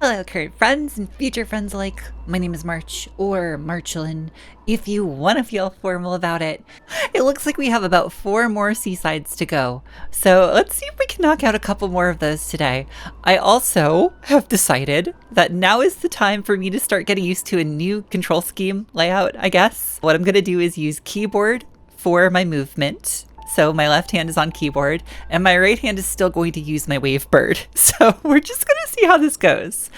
Hello, current friends and future friends alike. My name is March, or Marchalan, if you want to feel formal about it. It looks like we have about 4 more seasides to go, so let's see if we can knock out a couple more of those today. I also have decided that now is the time for me to start getting used to a new control scheme layout, I guess. What I'm going to do is use keyboard for my movement. So my left hand is on keyboard and my right hand is still going to use my wave bird. So we're just going to see how this goes.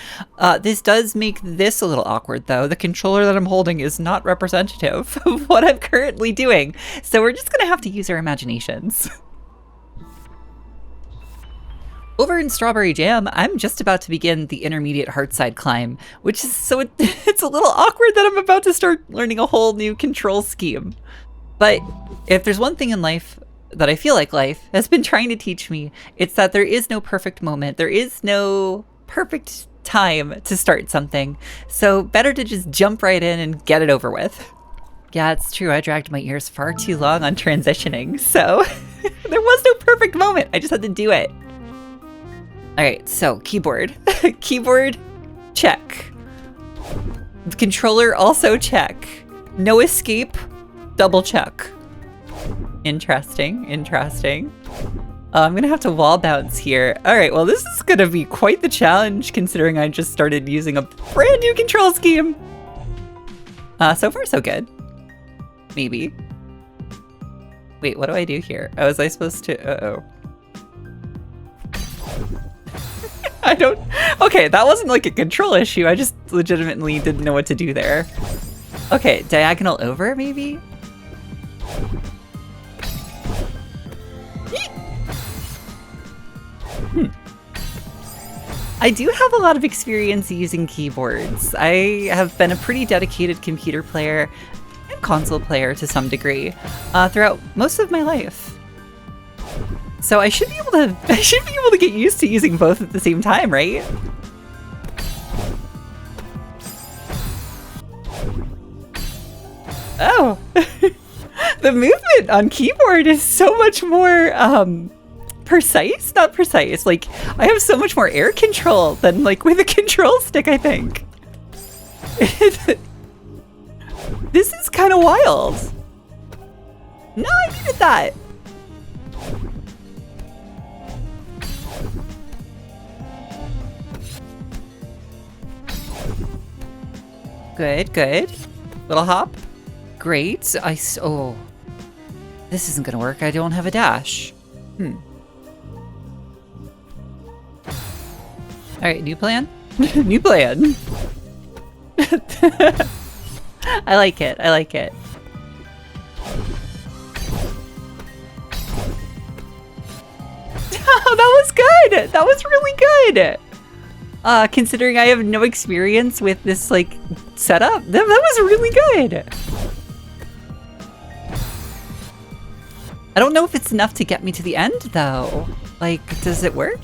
This does make this a little awkward though. The controller that I'm holding is not representative of what I'm currently doing. So we're just going to have to use our imaginations. Over in Strawberry Jam, I'm just about to begin the intermediate hardside climb, which is so it's a little awkward that I'm about to start learning a whole new control scheme. But if there's one thing in life that I feel like life has been trying to teach me, it's that there is no perfect moment. There is no perfect time to start something. So better to just jump right in and get it over with. Yeah, it's true. I dragged my ears far too long on transitioning. So there was no perfect moment. I just had to do it. All right, so keyboard. Keyboard, check. Controller, also check. No escape. Double check. Interesting, interesting. I'm gonna have to wall bounce here. All right, well, this is gonna be quite the challenge considering I just started using a brand new control scheme. So far, so good. Maybe. Wait, what do I do here? Oh, was I supposed to? Uh-oh. I don't. Okay, that wasn't like a control issue. I just legitimately didn't know what to do there. Okay, diagonal over, maybe? I do have a lot of experience using keyboards. I have been a pretty dedicated computer player and console player to some degree throughout most of my life. So I should be able to get used to using both at the same time, right? Oh. The movement on keyboard is so much more precise, not precise. Like I have so much more air control than like with a control stick, I think. This is kind of wild. No, I needed that. Good, good. Little hop. Great. Oh. This isn't gonna work. I don't have a dash. Alright, new plan? New plan. I like it. I like it. Oh, that was good! That was really good! Considering I have no experience with this, like, setup, that was really good! I don't know if it's enough to get me to the end, though. Like, does it work?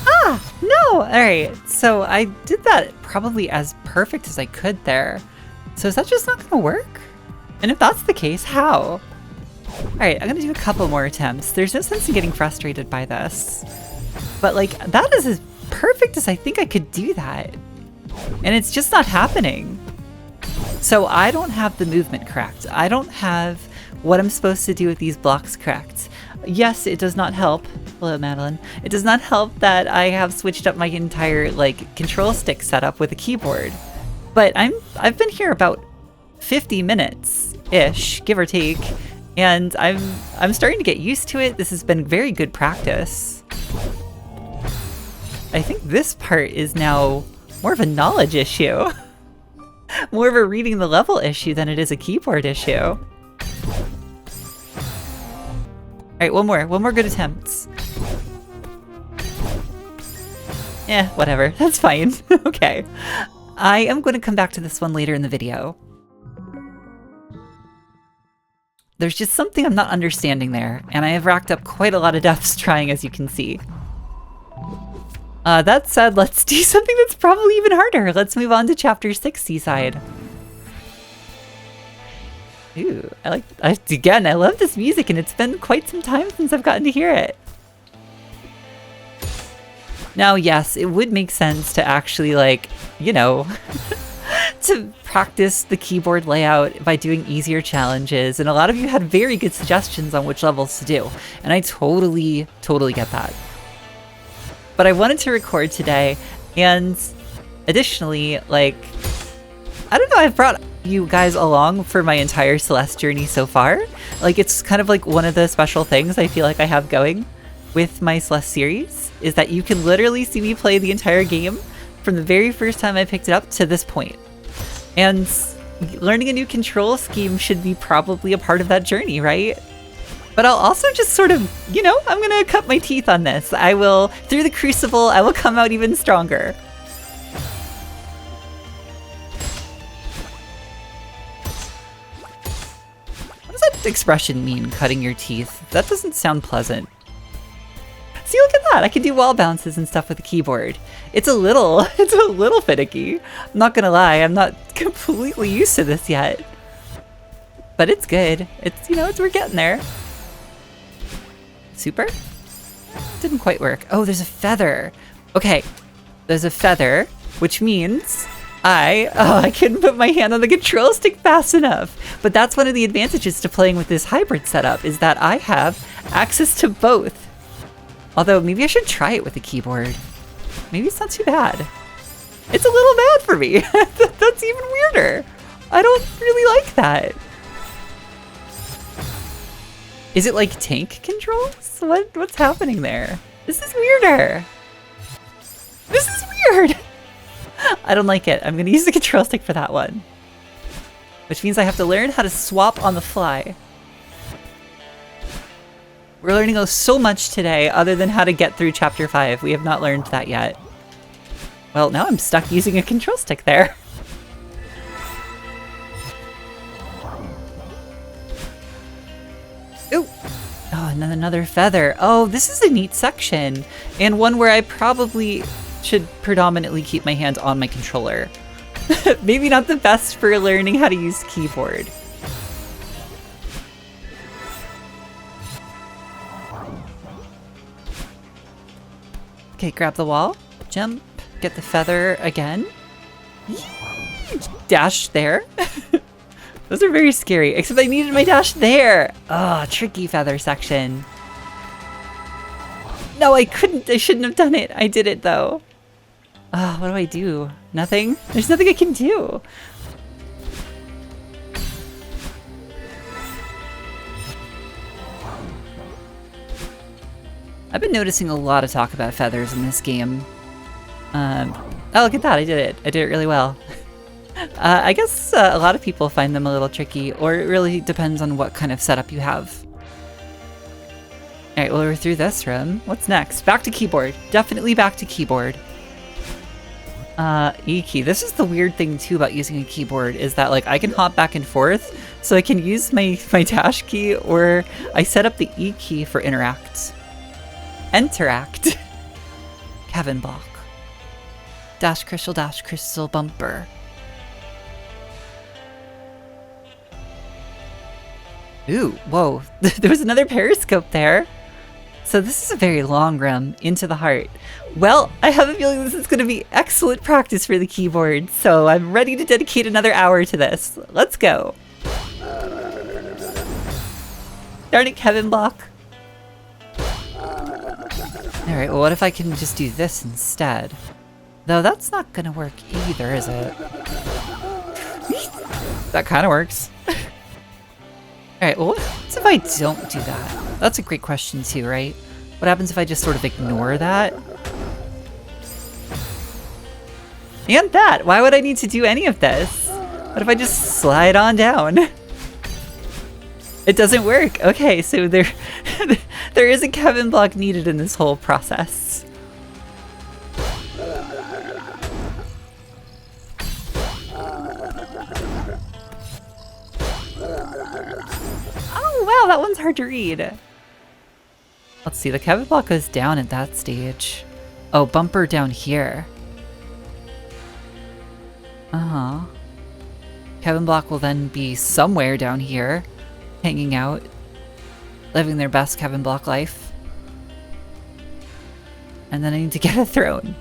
Ah, no! Alright, so I did that probably as perfect as I could there. So is that just not gonna work? And if that's the case, how? Alright, I'm gonna do a couple more attempts. There's no sense in getting frustrated by this. But, like, that is as perfect as I think I could do that. And it's just not happening. So I don't have the movement correct. I don't have what I'm supposed to do with these blocks correct. Yes, it does not help. Hello, Madeline. It does not help that I have switched up my entire like control stick setup with a keyboard. But I've been here about 50 minutes-ish, give or take, and I'm starting to get used to it. This has been very good practice. I think this part is now more of a knowledge issue. More of a reading the level issue than it is a keyboard issue. Alright, one more good attempt. Yeah, whatever. That's fine. Okay. I am going to come back to this one later in the video. There's just something I'm not understanding there, and I have racked up quite a lot of deaths trying, as you can see. That said, let's do something that's probably even harder. Let's move on to Chapter 6, Seaside. Ooh, again, I love this music, and it's been quite some time since I've gotten to hear it. Now, yes, it would make sense to actually, like, you know, to practice the keyboard layout by doing easier challenges, and a lot of you had very good suggestions on which levels to do, and I totally get that. But I wanted to record today, and additionally, like, I don't know, I've brought you guys along for my entire Celeste journey so far. Like, it's kind of like one of the special things I feel like I have going with my Celeste series, is that you can literally see me play the entire game from the very first time I picked it up to this point. And learning a new control scheme should be probably a part of that journey, right? But I'll also just sort of, you know, I'm gonna cut my teeth on this. I will, through the crucible, I will come out even stronger. What does that expression mean, cutting your teeth? That doesn't sound pleasant. See, look at that! I can do wall bounces and stuff with the keyboard. It's a little finicky. I'm not gonna lie, I'm not completely used to this yet. But it's good. It's, you know, we're getting there. Super? Didn't quite work. Oh, there's a feather. Okay, there's a feather, which means I couldn't put my hand on the control stick fast enough. But that's one of the advantages to playing with this hybrid setup, is that I have access to both. Although, maybe I should try it with the keyboard. Maybe it's not too bad. It's a little bad for me. That's even weirder. I don't really like that. Is it like tank controls? What's happening there? This is weirder. This is weird. I don't like it. I'm gonna use the control stick for that one. Which means I have to learn how to swap on the fly. We're learning so much today, other than how to get through Chapter 5. We have not learned that yet. Well, now I'm stuck using a control stick there. Ooh! Oh, and then another feather. Oh, this is a neat section. And one where I probably should predominantly keep my hand on my controller. Maybe not the best for learning how to use the keyboard. Okay, grab the wall, jump, get the feather again. Dash there. Those are very scary, except I needed my dash there. Oh, tricky feather section. No, I couldn't. I shouldn't have done it. I did it though. Oh, what do I do? Nothing? There's nothing I can do. I've been noticing a lot of talk about feathers in this game. Oh, look at that, I did it. I did it really well. I guess a lot of people find them a little tricky, or it really depends on what kind of setup you have. Alright, well, we're through this room. What's next? Back to keyboard. Definitely back to keyboard. E key. This is the weird thing too about using a keyboard, is that like I can hop back and forth, so I can use my dash key, or I set up the E key for interact. Interact. Kevin block. Dash crystal bumper. Ooh, whoa. There was another periscope there. So this is a very long room into the heart. Well, I have a feeling this is going to be excellent practice for the keyboard, so I'm ready to dedicate another hour to this. Let's go. Darn it, Kevin block. Alright, well, what if I can just do this instead? Though that's not gonna work either, is it? That kind of works. Alright, well, what happens if I don't do that? That's a great question too, right? What happens if I just sort of ignore that? And that! Why would I need to do any of this? What if I just slide on down? It doesn't work. Okay, so there is a Kevin block needed in this whole process. Oh wow, that one's hard to read. Let's see, the Kevin block goes down at that stage. Oh, bumper down here. Uh-huh. Kevin Block will then be somewhere down here, hanging out, living their best Kevin Block life. And then I need to get a throne.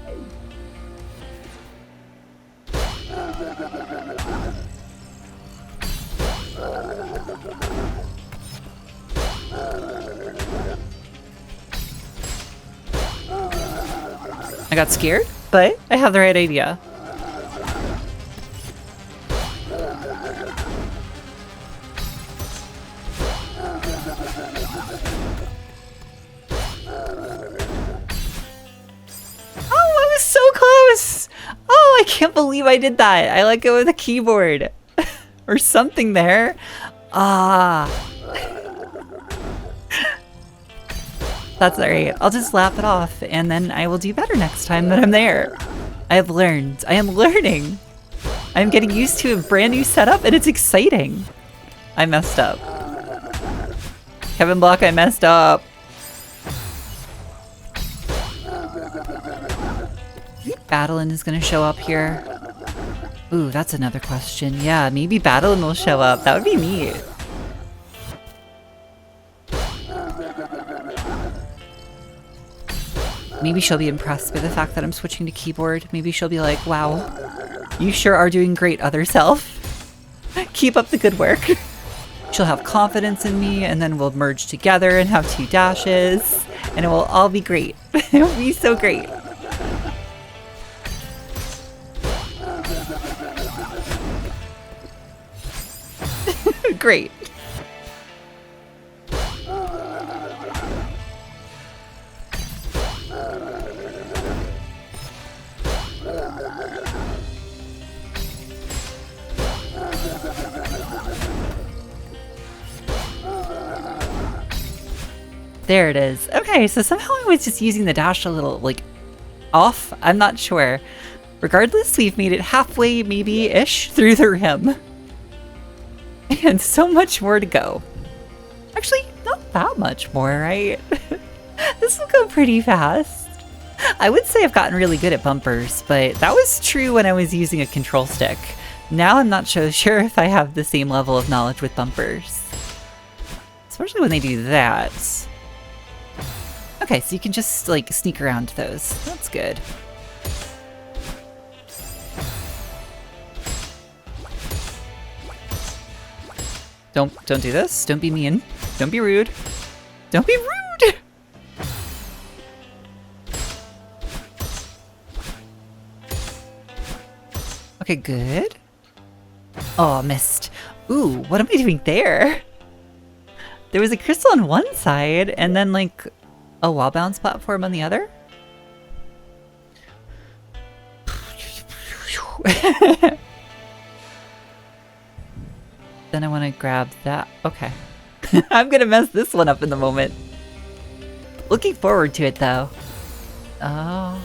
I got scared, but I have the right idea. Oh, I was so close! Oh, I can't believe I did that. I let go of the keyboard. Or something there. Ah. That's alright. I'll just laugh it off, and then I will do better next time that I'm there. I have learned. I am learning. I'm getting used to a brand new setup, and it's exciting. I messed up. Kevin Block, I messed up. Battlin is gonna show up here. Ooh, that's another question. Yeah, maybe Battlin will show up. That would be neat. Maybe she'll be impressed by the fact that I'm switching to keyboard. Maybe she'll be like, wow, you sure are doing great, other self. Keep up the good work. She'll have confidence in me, and then we'll merge together and have 2 dashes, and it will all be great. It will be so great. Great. There it is. Okay, so somehow I was just using the dash a little, like, off. I'm not sure. Regardless, we've made it halfway, maybe-ish, through the rim. And so much more to go. Actually, not that much more, right? This will go pretty fast. I would say I've gotten really good at bumpers, but that was true when I was using a control stick. Now I'm not so sure if I have the same level of knowledge with bumpers. Especially when they do that. Okay, so you can just, like, sneak around those. That's good. Don't do this. Don't be mean. Don't be rude. Don't be rude! Okay, good. Oh, missed. Ooh, what am I doing there? There was a crystal on one side, and then, like, a wall bounce platform on the other? Then I want to grab that. Okay. I'm gonna mess this one up in the moment. Looking forward to it, though. Oh.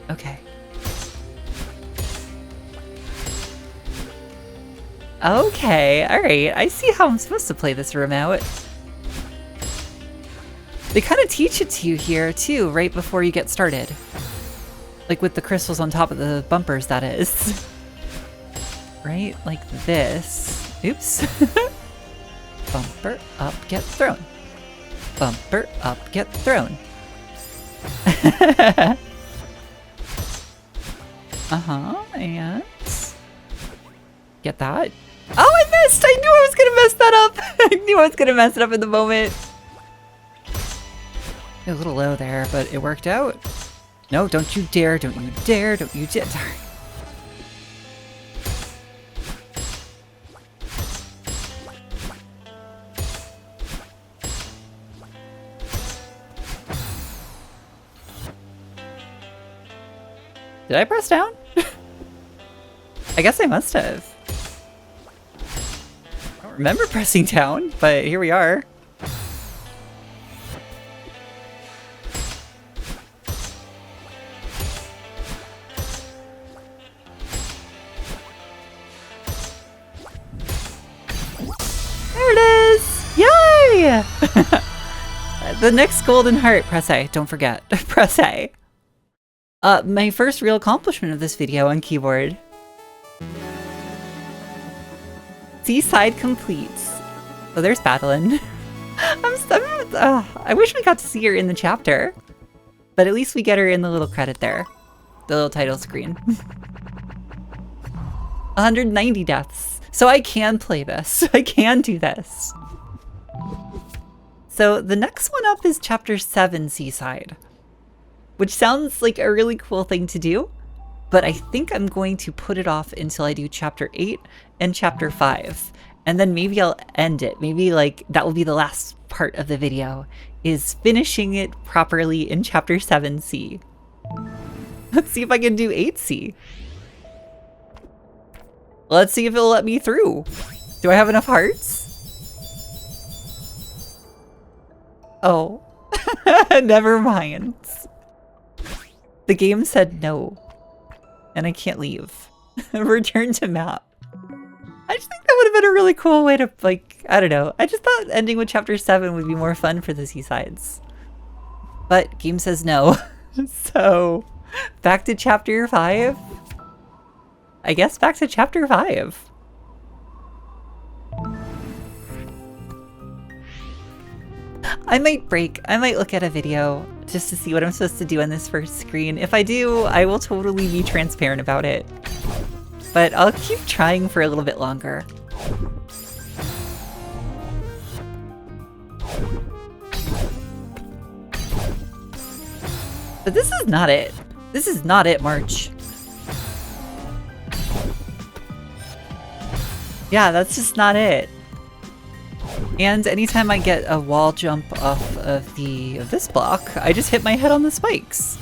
Okay. Okay, alright. I see how I'm supposed to play this room out. They kind of teach it to you here, too, right before you get started. Like with the crystals on top of the bumpers, that is. Right? Like this. Oops. Bumper up, get thrown. Bumper up, get thrown. Uh-huh, and... get that. Oh, I missed! I knew I was gonna mess that up! I knew I was gonna mess it up in the moment. A little low there, but it worked out. No, don't you dare, don't you dare, don't you dare. Did I press down? I guess I must have. I don't remember pressing down, but here we are. There it is! Yay! The next golden heart. Press A. Don't forget. Press A. My first real accomplishment of this video on keyboard. Seaside completes. Oh, there's Madeline. I wish we got to see her in the chapter, but at least we get her in the little credit there, the little title screen. 190 deaths. So I can play this. I can do this. So the next one up is Chapter 7, Seaside, which sounds like a really cool thing to do, but I think I'm going to put it off until I do Chapter 8 and Chapter 5. And then maybe I'll end it. Maybe like that will be the last part of the video, is finishing it properly in Chapter 7C. Let's see if I can do 8C. Let's see if it'll let me through. Do I have enough hearts? Oh, never mind. The game said no, and I can't leave. Return to map. I just think that would have been a really cool way to, like, I don't know. I just thought ending with Chapter 7 would be more fun for the Seasides. But game says no. So, back to Chapter 5? I guess back to Chapter 5. I might look at a video just to see what I'm supposed to do on this first screen. If I do, I will totally be transparent about it. But I'll keep trying for a little bit longer. But this is not it. This is not it, March. Yeah, that's just not it. And anytime I get a wall jump off of this block, I just hit my head on the spikes.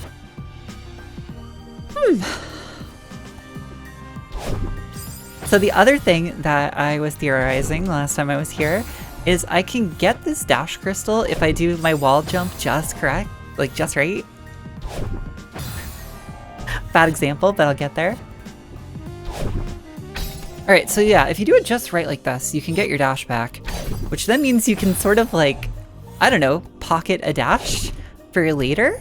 So the other thing that I was theorizing last time I was here is I can get this dash crystal if I do my wall jump just correct, like just right. Bad example, but I'll get there. Alright, so yeah, if you do it just right like this, you can get your dash back, which then means you can sort of like, I don't know, pocket a dash for later,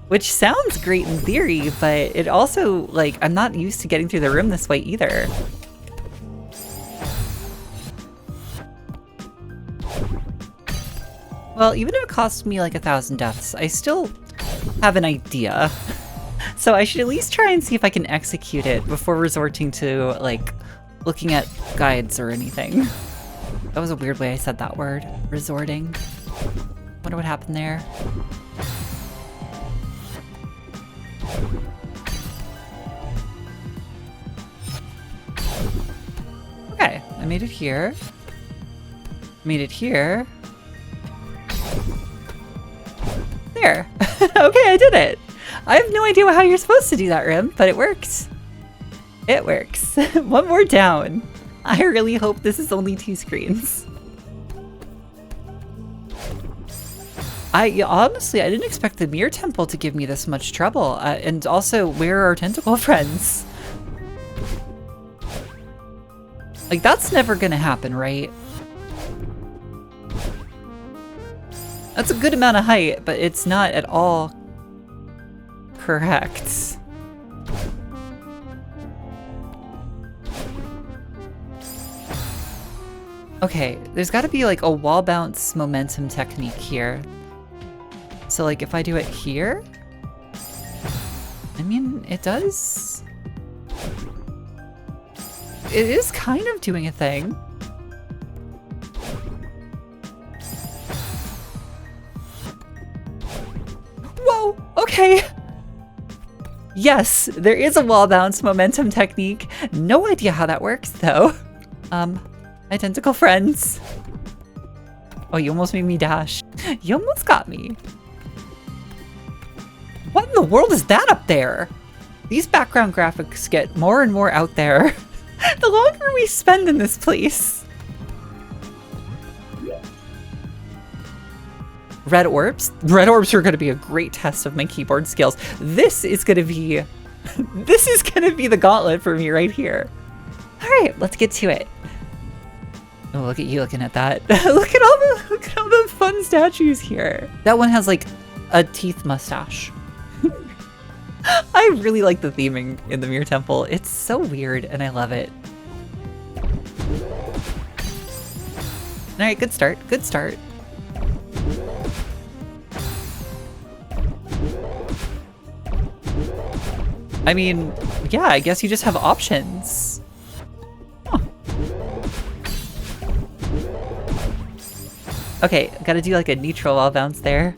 which sounds great in theory, but it also, like, I'm not used to getting through the room this way either. Well, even if it costs me like 1,000 deaths, I still have an idea. So I should at least try and see if I can execute it before resorting to, like, looking at guides or anything. That was a weird way I said that word. Resorting. Wonder what happened there. Okay, I made it here. Made it here. There. Okay, I did it. I have no idea how you're supposed to do that, Rim, but it works. It works. One more down. I really hope this is only 2 screens. Honestly, I didn't expect the Mirror Temple to give me this much trouble. And also, where are our tentacle friends? Like, that's never gonna happen, right? That's a good amount of height, but it's not at all correct. Okay, there's got to be like a wall bounce momentum technique here. So like if I do it here, I mean, it does. It is kind of doing a thing. Whoa, okay. Yes, there is a wall bounce momentum technique. No idea how that works though. Identical friends. Oh, you almost made me dash. You almost got me. What in the world is that up there? These background graphics get more and more out there the longer we spend in this place. Red orbs? Red orbs are going to be a great test of my keyboard skills. This is going to be the gauntlet for me right here. All right, let's get to it. Oh, look at you looking at that. Look at all the fun statues here. That one has like a teeth mustache. I really like the theming in the Mirror Temple. It's so weird and I love it. Alright, good start, good start. I mean, yeah, I guess you just have options. Huh. Okay, gotta do like a neutral wall bounce there.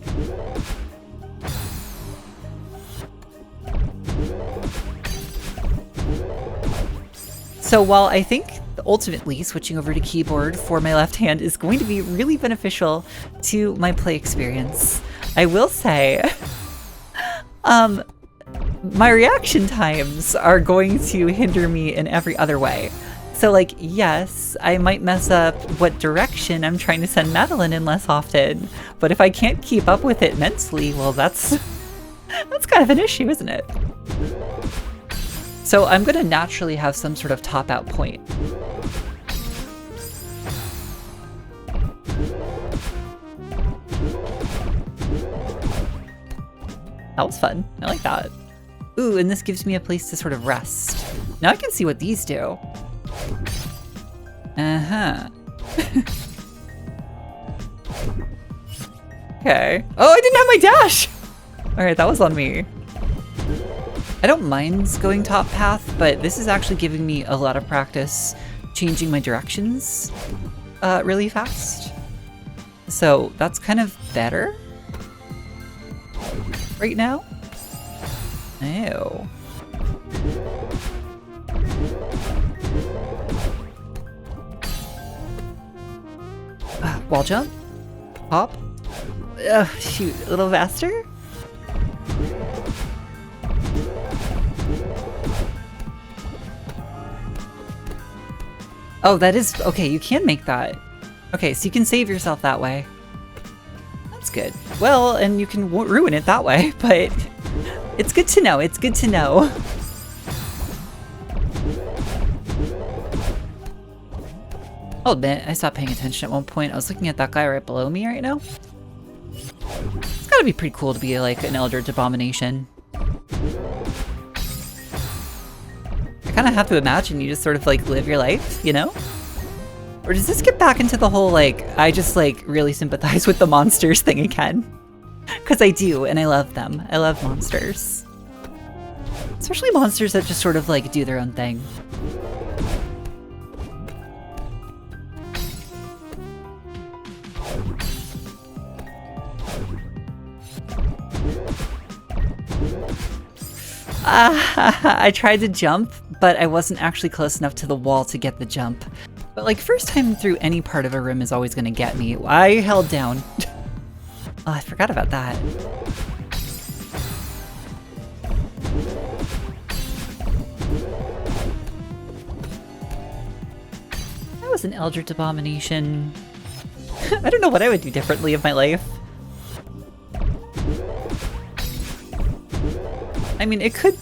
So while I think ultimately switching over to keyboard for my left hand is going to be really beneficial to my play experience, I will say, my reaction times are going to hinder me in every other way. So like, yes, I might mess up what direction I'm trying to send Madeline in less often, but if I can't keep up with it mentally, well, that's kind of an issue, isn't it? So I'm gonna naturally have some sort of top out point. That was fun, I like that. Ooh, and this gives me a place to sort of rest. Now I can see what these do. Uh-huh. Okay. Oh, I didn't have my dash! Alright, that was on me. I don't mind going top path, but this is actually giving me a lot of practice changing my directions really fast. So that's kind of better right now. Oh. Wall jump? Hop? Shoot, a little faster? Oh, that is... okay, you can make that. Okay, so you can save yourself that way. That's good. Well, and you can ruin it that way, but it's good to know. It's good to know. I'll admit, I stopped paying attention at one point. I was looking at that guy right below me right now. It's gotta be pretty cool to be like an Eldritch Abomination. I kind of have to imagine you just sort of like live your life, you know? Or does this get back into the whole like, I just like really sympathize with the monsters thing again? Because I do, and I love them. I love monsters. Especially monsters that just sort of like do their own thing. I tried to jump, but I wasn't actually close enough to the wall to get the jump. But like, first time through any part of a room is always gonna get me. I held down. Oh, I forgot about that. That was an Eldritch Abomination. I don't know what I would do differently of my life. I mean, it could...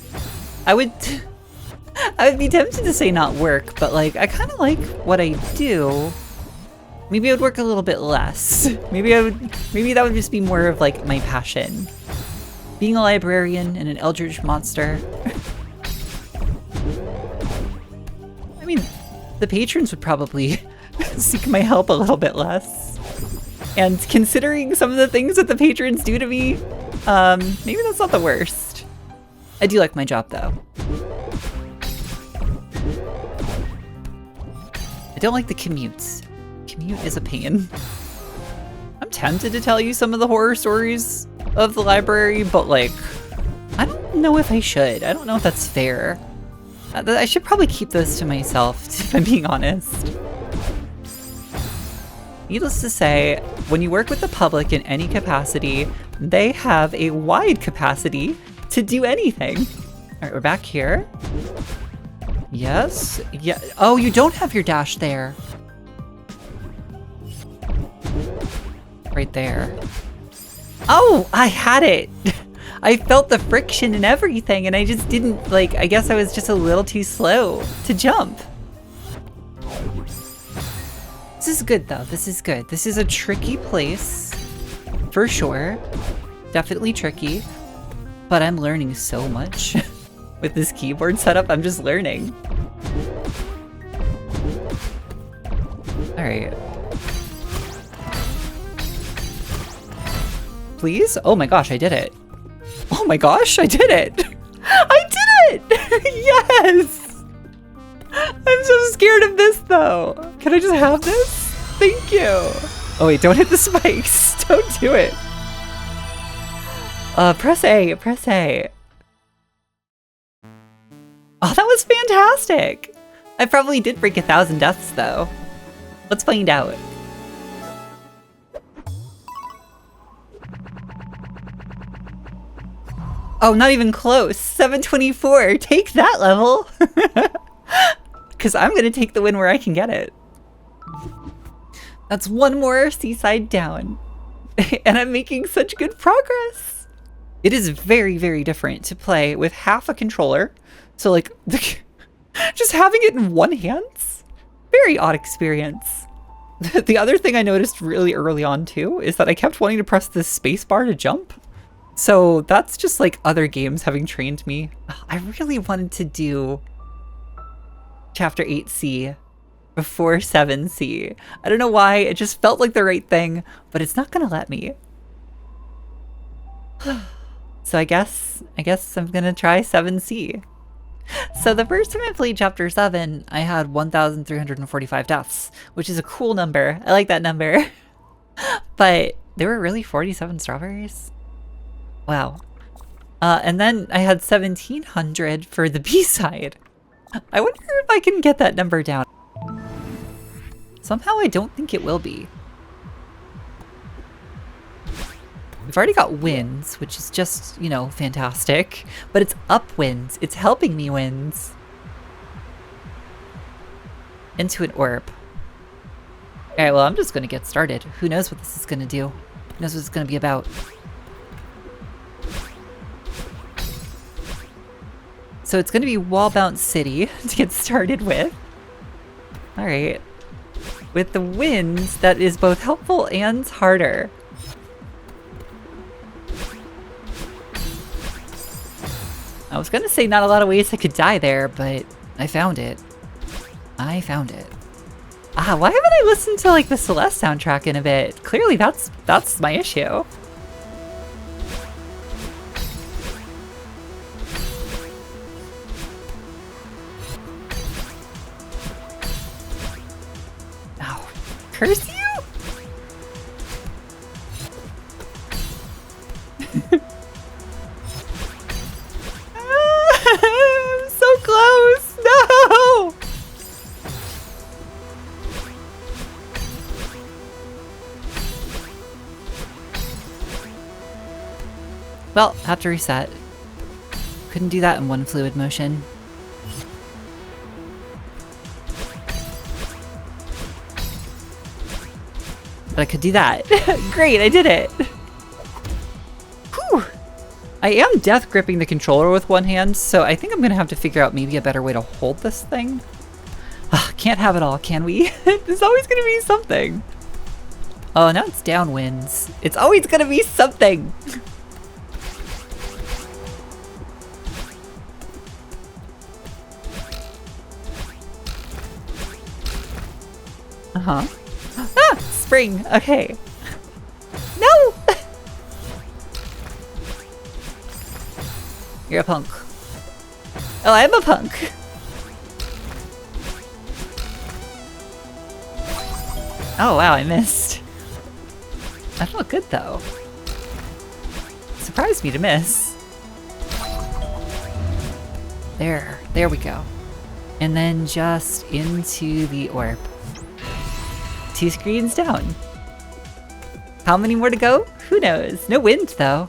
I would be tempted to say not work, but like, I kind of like what I do. Maybe I would work a little bit less. Maybe that would just be more of like my passion. Being a librarian and an eldritch monster. I mean, the patrons would probably seek my help a little bit less. And considering some of the things that the patrons do to me, maybe that's not the worst. I do like my job though. I don't like the commute. Commute is a pain. I'm tempted to tell you some of the horror stories of the library, but like, I don't know if I should. I don't know if that's fair. I should probably keep those to myself, if I'm being honest. Needless to say, when you work with the public in any capacity, they have a wide capacity to do anything. All right, we're back here. Yes. Yeah. Oh, you don't have your dash there. Right there. Oh, I had it. I felt the friction and everything, and I just didn't, like, I guess I was just a little too slow to jump. This is good, though. This is good. This is a tricky place, for sure. Definitely tricky. But I'm learning so much. With this keyboard setup, I'm just learning. Alright. Please? Oh my gosh, I did it. Oh my gosh, I did it! I did it! Yes! I'm so scared of this though. Can I just have this? Thank you. Oh wait, don't hit the spikes. Don't do it. Press A, press A. Oh, that was fantastic. I probably did break 1,000 deaths though. Let's find out. Oh, not even close. 724. Take that level. Because I'm going to take the win where I can get it. That's one more seaside down. And I'm making such good progress. It is very, very different to play with half a controller. So like, just having it in one hand. Very odd experience. The other thing I noticed really early on too is that I kept wanting to press the space bar to jump. So that's just like other games having trained me. I really wanted to do Chapter 8C before 7C. I don't know why, it just felt like the right thing, but it's not gonna let me. So I guess I'm gonna try 7C. So the first time I played Chapter 7, I had 1,345 deaths, which is a cool number. I like that number. But there were really 47 strawberries. Wow. And then I had 1,700 for the B-side. I wonder if I can get that number down. Somehow I don't think it will be. We've already got wins, which is just, you know, fantastic. But it's up wins. It's helping me wins. Into an orb. Alright, well, I'm just going to get started. Who knows what this is going to do? Who knows what it's going to be about? So it's going to be Wall Bounce City to get started with. Alright. With the winds, that is both helpful and harder. I was going to say not a lot of ways I could die there, but I found it. I found it. Ah, why haven't I listened to like the Celeste soundtrack in a bit? Clearly that's my issue. Curse you? I'm so close! No! Well, have to reset. Couldn't do that in one fluid motion. But I could do that. Great, I did it. Whew. I am death gripping the controller with one hand, so I think I'm gonna have to figure out maybe a better way to hold this thing. Can't have it all, can we? There's always gonna be something. Oh, now it's downwinds. It's always gonna be something. Uh-huh. Ah! Spring! Okay. No! You're a punk. Oh, I'm a punk! Oh wow, I missed. That felt good though. Surprised me to miss. There we go. And then just into the orb. 2 screens down. How many more to go? Who knows? No wind though.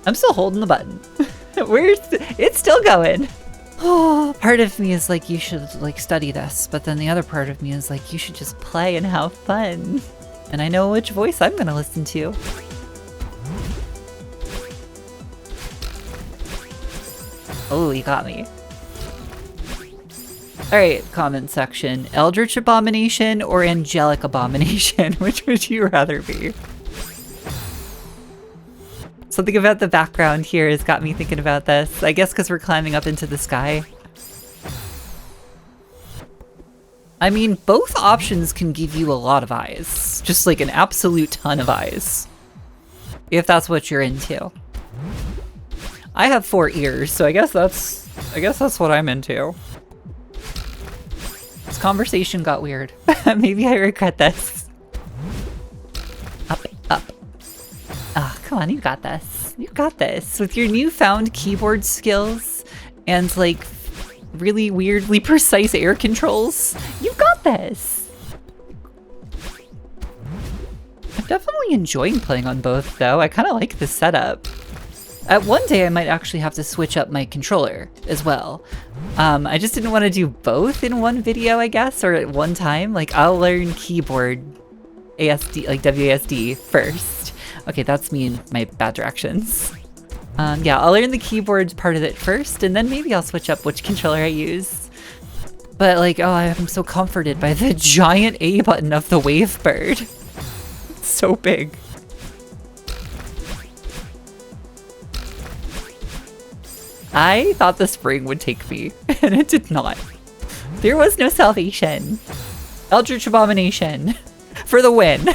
I'm still holding the button. It's still going. Oh, part of me is like, you should like study this, but then the other part of me is like, you should just play and have fun. And I know which voice I'm gonna listen to. Oh, you got me. Alright, comment section. Eldritch Abomination or Angelic Abomination? Which would you rather be? Something about the background here has got me thinking about this. I guess because we're climbing up into the sky. I mean, both options can give you a lot of eyes. Just like an absolute ton of eyes. If that's what you're into. I have 4 ears, so I guess that's what I'm into. This conversation got weird. Maybe I regret this. Up, up. Oh, come on, you got this. You got this. With your newfound keyboard skills and like really weirdly precise air controls, you got this. I'm definitely enjoying playing on both though. I kind of like this setup. At one day, I might actually have to switch up my controller as well. I just didn't want to do both in one video, I guess, or at one time. Like, I'll learn keyboard ASD, like WASD first. Okay, that's me in my bad directions. Yeah, I'll learn the keyboard part of it first, and then maybe I'll switch up which controller I use. But like, oh, I'm so comforted by the giant A button of the Wavebird. It's so big. I thought the spring would take me, and it did not. There was no salvation. Eldritch Abomination for the win.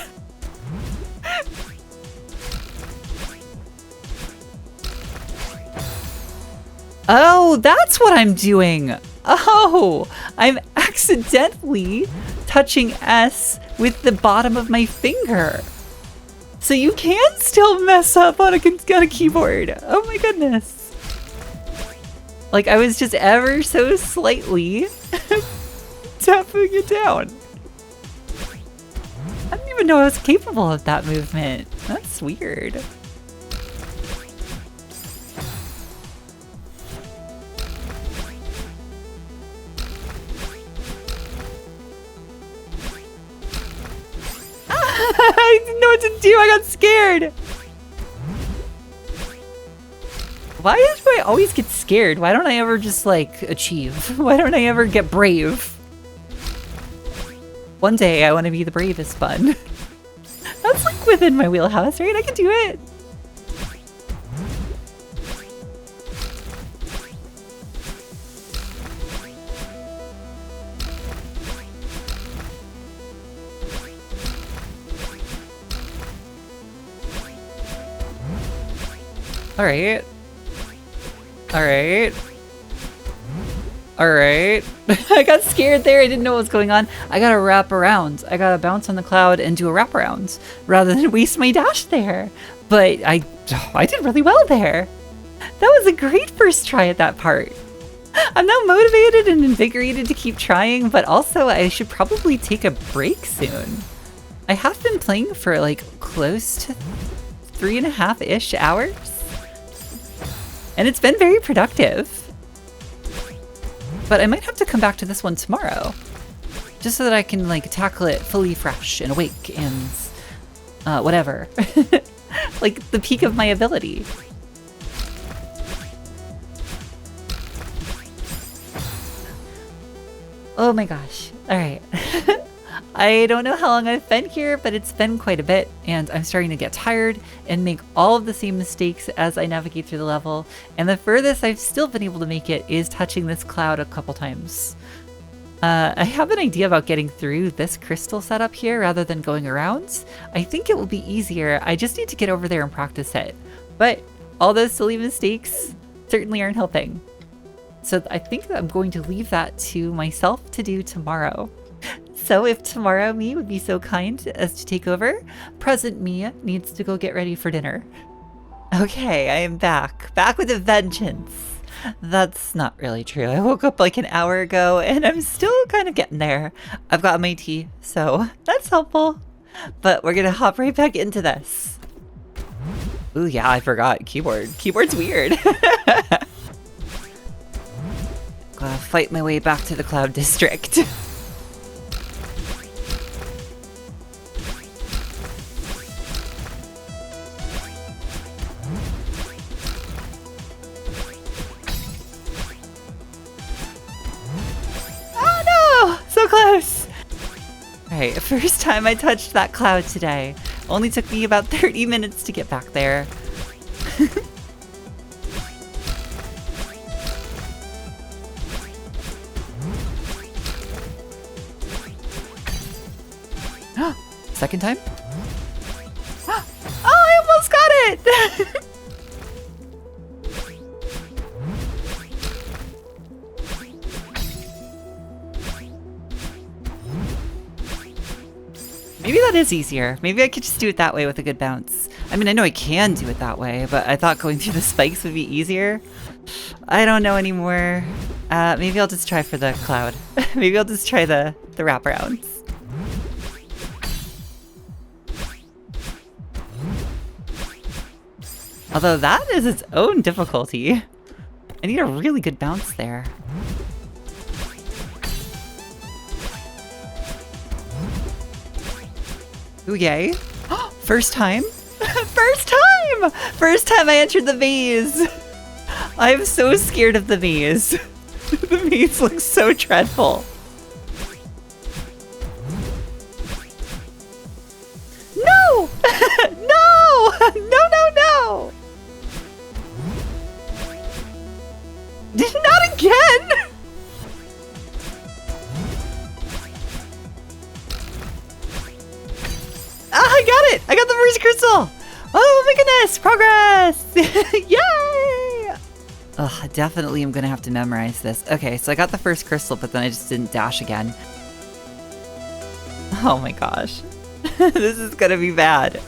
Oh, that's what I'm doing. Oh, I'm accidentally touching S with the bottom of my finger. So you can still mess up on a keyboard. Oh my goodness. Like, I was just ever so slightly tapping it down. I didn't even know I was capable of that movement. That's weird. I didn't know what to do. I got scared. Why do I always get scared? Why don't I ever just, like, achieve? Why don't I ever get brave? One day I want to be the bravest fun. That's, like, within my wheelhouse, right? I can do it. All right. Alright. Alright. I got scared there. I didn't know what was going on. I gotta wrap around. I gotta bounce on the cloud and do a wraparound rather than waste my dash there. But I did really well there. That was a great first try at that part. I'm now motivated and invigorated to keep trying, but also I should probably take a break soon. I have been playing for like close to 3.5-ish hours. And it's been very productive. But I might have to come back to this one tomorrow. Just so that I can like tackle it fully fresh and awake and whatever. Like the peak of my ability. Oh my gosh. All right. I don't know how long I've been here, but it's been quite a bit, and I'm starting to get tired and make all of the same mistakes as I navigate through the level, and the furthest I've still been able to make it is touching this cloud a couple times. I have an idea about getting through this crystal setup here rather than going around. I think it will be easier. I just need to get over there and practice it. But all those silly mistakes certainly aren't helping. So I think that I'm going to leave that to myself to do tomorrow. So if tomorrow me would be so kind as to take over, present me needs to go get ready for dinner. Okay, I am back. Back with a vengeance. That's not really true. I woke up like an hour ago and I'm still kind of getting there. I've got my tea, so that's helpful. But we're gonna hop right back into this. Ooh, yeah, I forgot. Keyboard. Keyboard's weird. Gotta fight my way back to the Cloud District. Close! Alright, first time I touched that cloud today. Only took me about 30 minutes to get back there. Second time? Oh, I almost got it! Maybe that is easier. Maybe I could just do it that way with a good bounce. I mean, I know I can do it that way, but I thought going through the spikes would be easier. I don't know anymore. Maybe I'll just try for the cloud. Maybe I'll just try the wraparounds. Although that is its own difficulty. I need a really good bounce there. Ooh, yay. First time? First time! First time I entered the maze! I'm so scared of the maze. The maze looks so dreadful. No! No! No, no, no! Not again! I got it! I got the first crystal! Oh my goodness! Progress! Yay! Ugh, definitely I'm gonna have to memorize this. Okay, so I got the first crystal, but then I just didn't dash again. Oh my gosh. This is gonna be bad.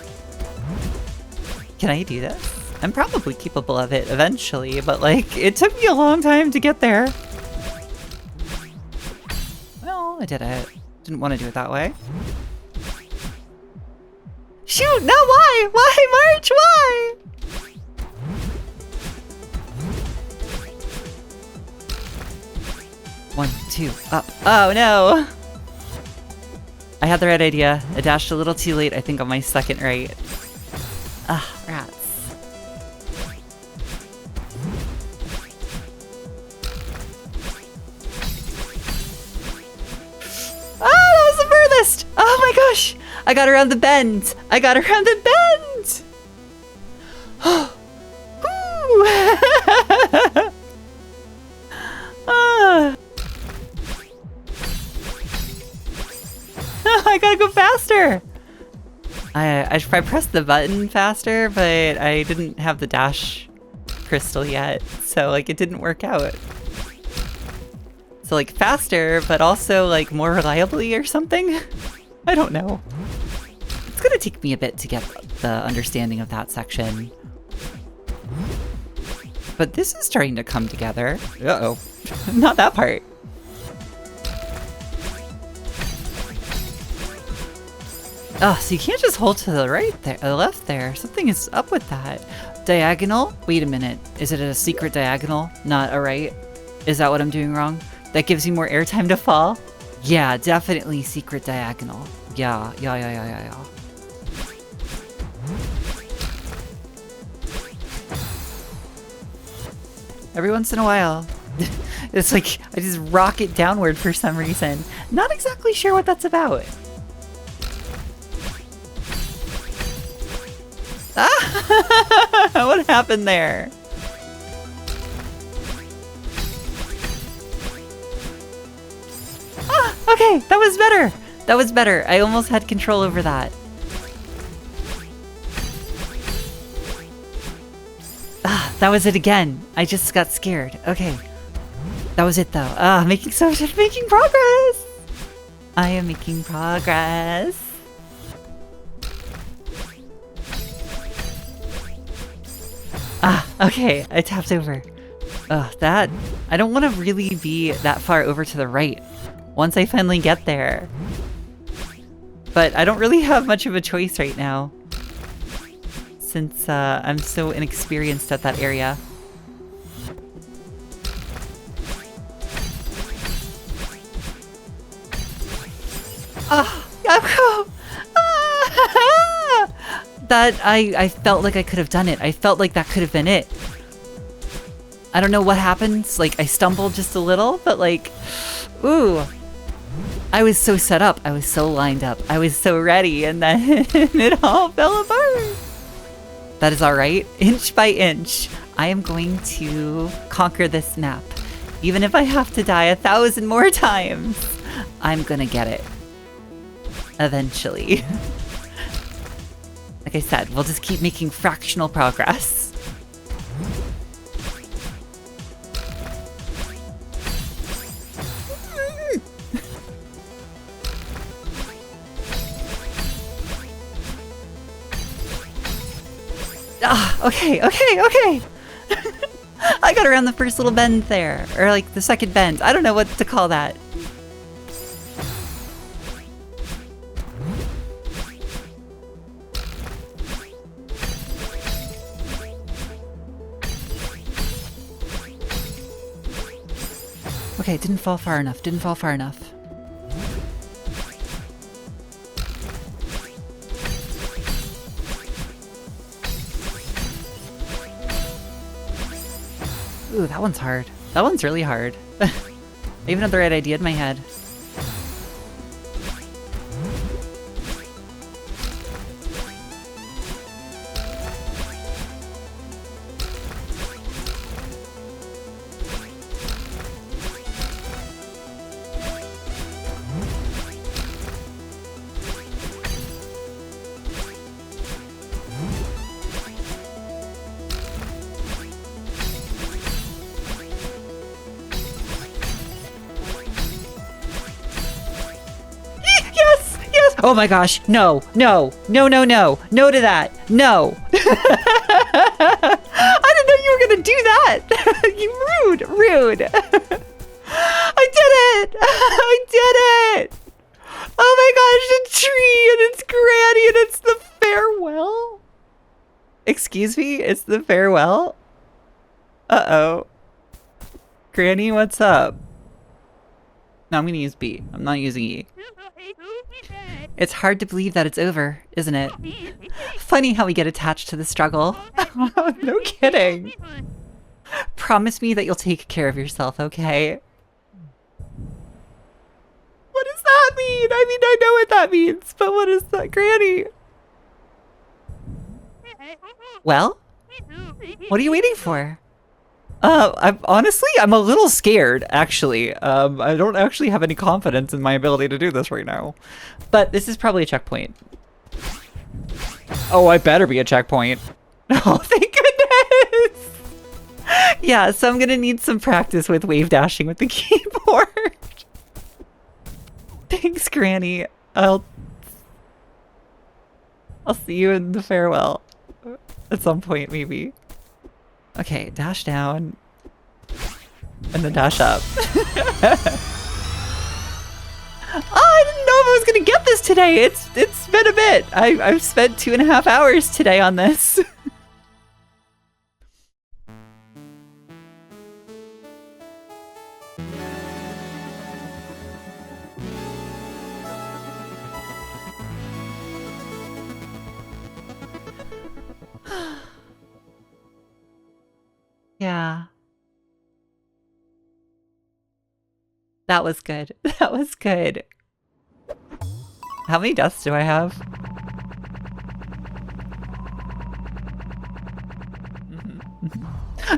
Can I do this? I'm probably capable of it eventually, but like, it took me a long time to get there. Well, I did it. Didn't want to do it that way. Shoot! No, why? Why, March? Why? One, two, up. Oh, no! I had the right idea. I dashed a little too late, I think, on my second right. Ah, rats. Oh, that was the furthest! Oh my gosh! I got around the bend! I got around the bend! I gotta go faster! I pressed the button faster, but I didn't have the dash crystal yet, so like it didn't work out. So like faster, but also like more reliably or something? I don't know. It's gonna take me a bit to get the understanding of that section. But this is starting to come together. Uh-oh. Not that part. Oh, so you can't just hold to the right there, the left there. Something is up with that. Diagonal? Wait a minute. Is it a secret diagonal, not a right? Is that what I'm doing wrong? That gives you more airtime to fall? Yeah, definitely secret diagonal. Yeah. Every once in a while, it's like I just rocket downward for some reason. Not exactly sure what that's about. Ah! What happened there? Ah, okay, that was better. That was better. I almost had control over that. Ah, that was it again. I just got scared. Okay. That was it though. Ah, making progress. I am making progress. Ah, okay, I tapped over. Ugh, that... I don't want to really be that far over to the right once I finally get there. But I don't really have much of a choice right now, since I'm so inexperienced at that area. That I felt like I could have done it. I felt like that could have been it. I don't know what happens. Like, I stumbled just a little, but like, ooh. I was so set up. I was so lined up. I was so ready, and then it all fell apart. That is all right. Inch by inch, I am going to conquer this map. Even if I have to die 1,000 more times, I'm gonna get it. Eventually. Like I said, we'll just keep making fractional progress. Ah, okay. I got around the first little bend there, or like the second bend. I don't know what to call that. Okay, didn't fall far enough. Ooh, that one's hard. That one's really hard. I even had the right idea in my head. Oh my gosh, no to that, no. I didn't know you were gonna do that. You rude. I did it. Oh my gosh, a tree and it's Granny and it's the farewell. Excuse me, it's the farewell? Uh-oh. Granny, what's up? No, I'm gonna use B. I'm not using E. It's hard to believe that it's over, isn't it? Funny how we get attached to the struggle. No kidding. Promise me that you'll take care of yourself, okay? What does that mean? I mean, I know what that means, but what is that, Granny? Well? What are you waiting for? I'm a little scared, actually. I don't actually have any confidence in my ability to do this right now. But this is probably a checkpoint. Oh, I better be a checkpoint. Oh, thank goodness! Yeah, so I'm gonna need some practice with wave dashing with the keyboard. Thanks, Granny. I'll see you in the farewell. At some point, maybe. Okay, dash down. And then dash up. Oh, I didn't know if I was gonna get this today. It's been a bit. I've spent 2.5 hours today on this. Yeah. That was good. That was good. How many deaths do I have?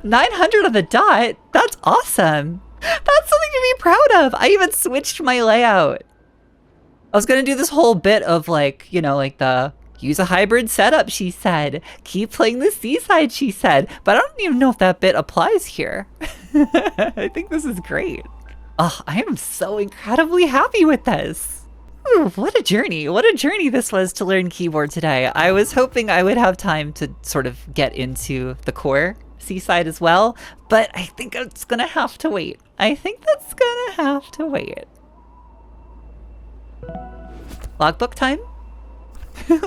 900 on the dot? That's awesome. That's something to be proud of. I even switched my layout. I was gonna do this whole bit of like, you know, like the use a hybrid setup, she said. Keep playing the seaside, she said. But I don't even know if that bit applies here. I think this is great. Oh, I am so incredibly happy with this. Ooh, what a journey. What a journey this was to learn keyboard today. I was hoping I would have time to sort of get into the core seaside as well, but I think it's gonna have to wait. I think that's gonna have to wait. Logbook time?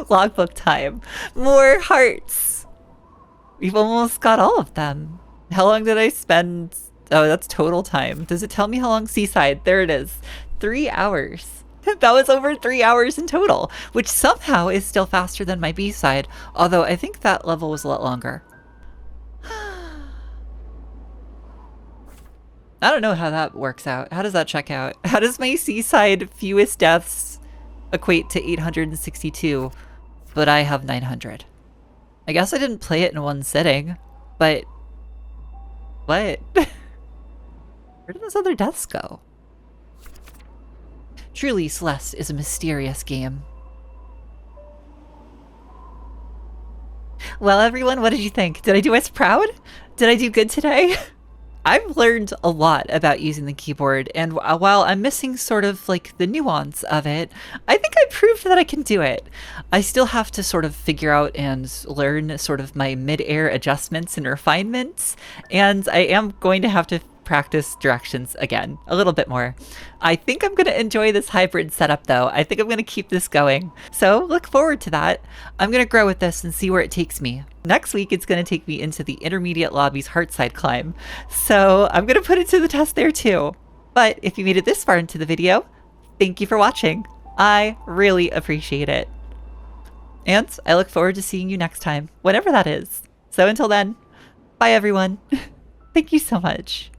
Logbook time. More hearts. We've almost got all of them. How long did I spend? Oh, that's total time. Does it tell me how long? Seaside. There it is. 3 hours. That was over 3 hours in total, which somehow is still faster than my B-side, although I think that level was a lot longer. I don't know how that works out. How does that check out? How does my seaside fewest deaths equate to 862, but I have 900? I guess I didn't play it in one sitting, but what? Where did those other deaths go? Truly, Celeste is a mysterious game. Well, everyone, what did you think? Did I do us proud? Did I do good today? I've learned a lot about using the keyboard, and while I'm missing sort of like the nuance of it, I think I proved that I can do it. I still have to sort of figure out and learn sort of my mid-air adjustments and refinements, and I am going to have to practice directions again a little bit more. I think I'm going to enjoy this hybrid setup though. I think I'm going to keep this going. So look forward to that. I'm going to grow with this and see where it takes me. Next week, it's going to take me into the intermediate lobby's Heartside climb. So I'm going to put it to the test there too. But if you made it this far into the video, thank you for watching. I really appreciate it. And I look forward to seeing you next time, whenever that is. So until then, bye everyone. Thank you so much.